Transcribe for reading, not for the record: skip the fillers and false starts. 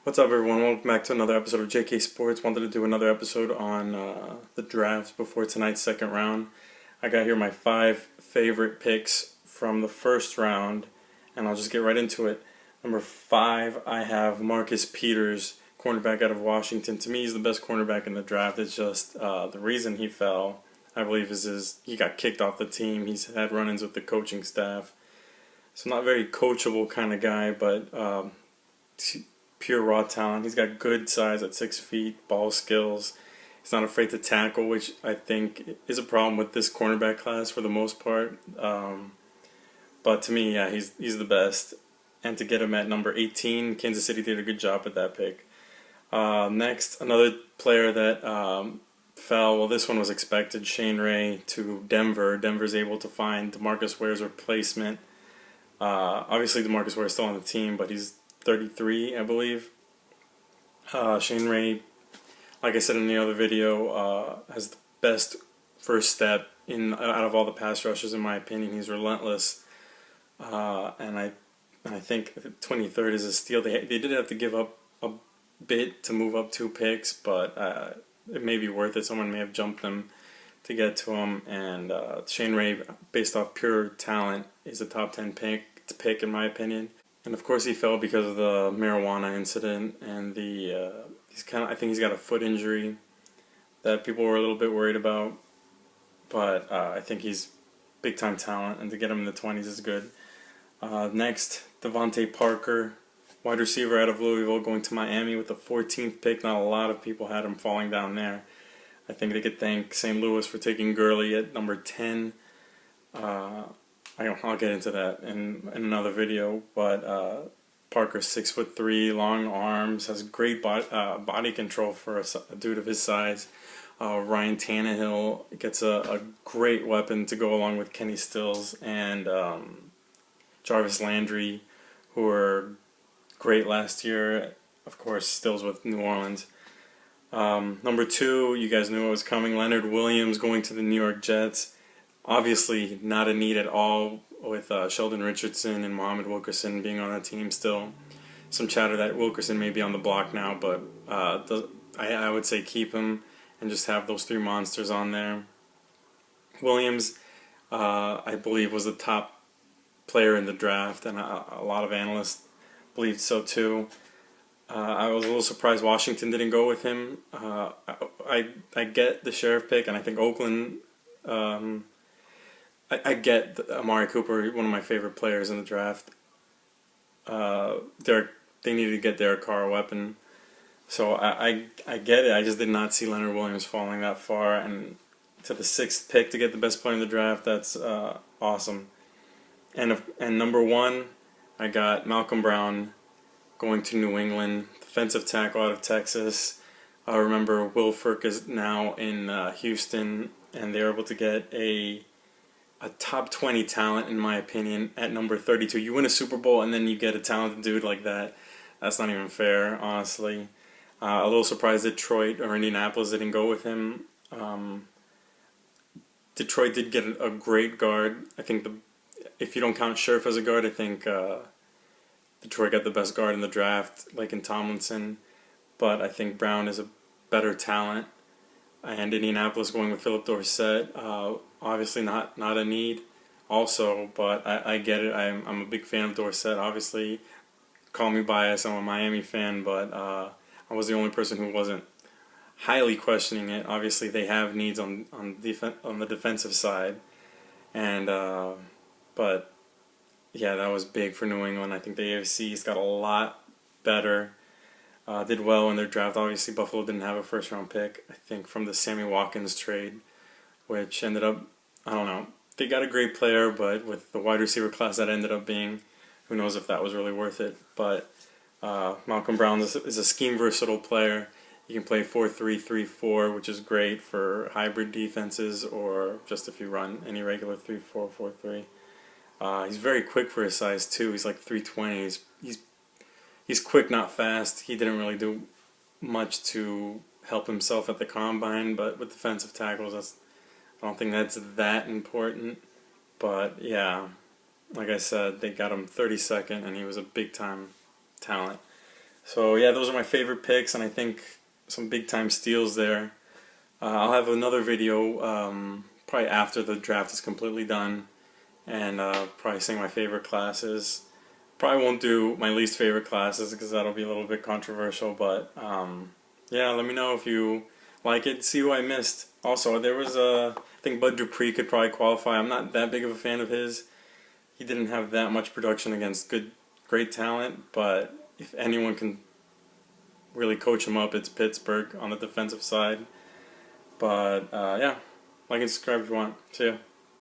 What's up, everyone? Welcome back to another episode of JK Sports. Wanted to do another episode on the drafts before tonight's second round. I got here my 5 favorite picks from the first round, and I'll just get right into it. Number 5, I have Marcus Peters, cornerback out of Washington. To me, he's the best cornerback in the draft. It's just the reason he fell, I believe, is he got kicked off the team. He's had run-ins with the coaching staff. So not very coachable kind of guy, but pure raw talent. He's got good size at 6 feet, ball skills. He's not afraid to tackle, which I think is a problem with this cornerback class for the most part. But to me, yeah, he's the best. And to get him at number 18, Kansas City did a good job with that pick. Next, another player that fell, well, this one was expected, Shane Ray to Denver. Denver's able to find DeMarcus Ware's replacement. Obviously, DeMarcus Ware is still on the team, but he's 33, I believe. Shane Ray, like I said in the other video, has the best first step out of all the pass rushers, in my opinion. He's relentless, and I think 23rd is a steal. They did have to give up a bit to move up 2 picks, but it may be worth it. Someone may have jumped them to get to him, and Shane Ray, based off pure talent, is a top 10 pick in my opinion. And of course, he fell because of the marijuana incident, and I think he's got a foot injury that people were a little bit worried about. But I think he's big time talent, and to get him in the 20s is good. Next, Devontae Parker, wide receiver out of Louisville, going to Miami with the 14th pick. Not a lot of people had him falling down there. I think they could thank St. Louis for taking Gurley at number 10. I'll get into that in another video, but Parker's 6'3", long arms, has great body control for a dude of his size. Ryan Tannehill gets a great weapon to go along with Kenny Stills and Jarvis Landry, who were great last year. Of course, Stills with New Orleans. Number 2, you guys knew it was coming. Leonard Williams going to the New York Jets. Obviously, not a need at all with Sheldon Richardson and Muhammad Wilkerson being on the team still. Some chatter that Wilkerson may be on the block now, but I would say keep him and just have those 3 monsters on there. Williams, I believe, was the top player in the draft, and a lot of analysts believed so too. I was a little surprised Washington didn't go with him. I get the Sheriff pick, and I think Oakland... I get Amari Cooper, one of my favorite players in the draft. They needed to get Derek Carr a weapon. So I get it. I just did not see Leonard Williams falling that far. And to the 6th pick to get the best player in the draft, that's awesome. And number 1, I got Malcolm Brown going to New England, defensive tackle out of Texas. Remember, Will Ferk is now in Houston, and they're able to get a top 20 talent, in my opinion, at number 32. You win a Super Bowl and then you get a talented dude like that. That's not even fair, honestly. A little surprised Detroit or Indianapolis didn't go with him. Detroit did get a great guard. I think if you don't count Scherf as a guard, I think Detroit got the best guard in the draft, like in Tomlinson. But I think Brown is a better talent. And Indianapolis going with Philip Dorsett, obviously not a need also, but I get it. I'm a big fan of Dorsett. Obviously, call me biased, I'm a Miami fan, but I was the only person who wasn't highly questioning it. Obviously, they have needs on the defensive side, and but yeah, that was big for New England. I think the AFC's got a lot better. Did well in their draft. Obviously, Buffalo didn't have a first-round pick, I think, from the Sammy Watkins trade, which ended up, I don't know. They got a great player, but with the wide receiver class that ended up being, who knows if that was really worth it. But Malcolm Brown is a scheme-versatile player. He can play 4-3, 3-4, which is great for hybrid defenses or just if you run any regular 3-4, 4-3. He's very quick for his size, too. He's like 320. He's quick, not fast. He didn't really do much to help himself at the combine, but with defensive tackles, I don't think that's that important. But yeah, like I said, they got him 32nd, and he was a big-time talent. So yeah, those are my favorite picks, and I think some big time steals there. I'll have another video probably after the draft is completely done, and probably saying my favorite classes. Probably won't do my least favorite classes because that'll be a little bit controversial, but yeah, let me know if you like it, see who I missed. Also, there was I think Bud Dupree could probably qualify. I'm not that big of a fan of his. He didn't have that much production against great talent, but if anyone can really coach him up, it's Pittsburgh on the defensive side. But yeah, like and subscribe if you want. See ya.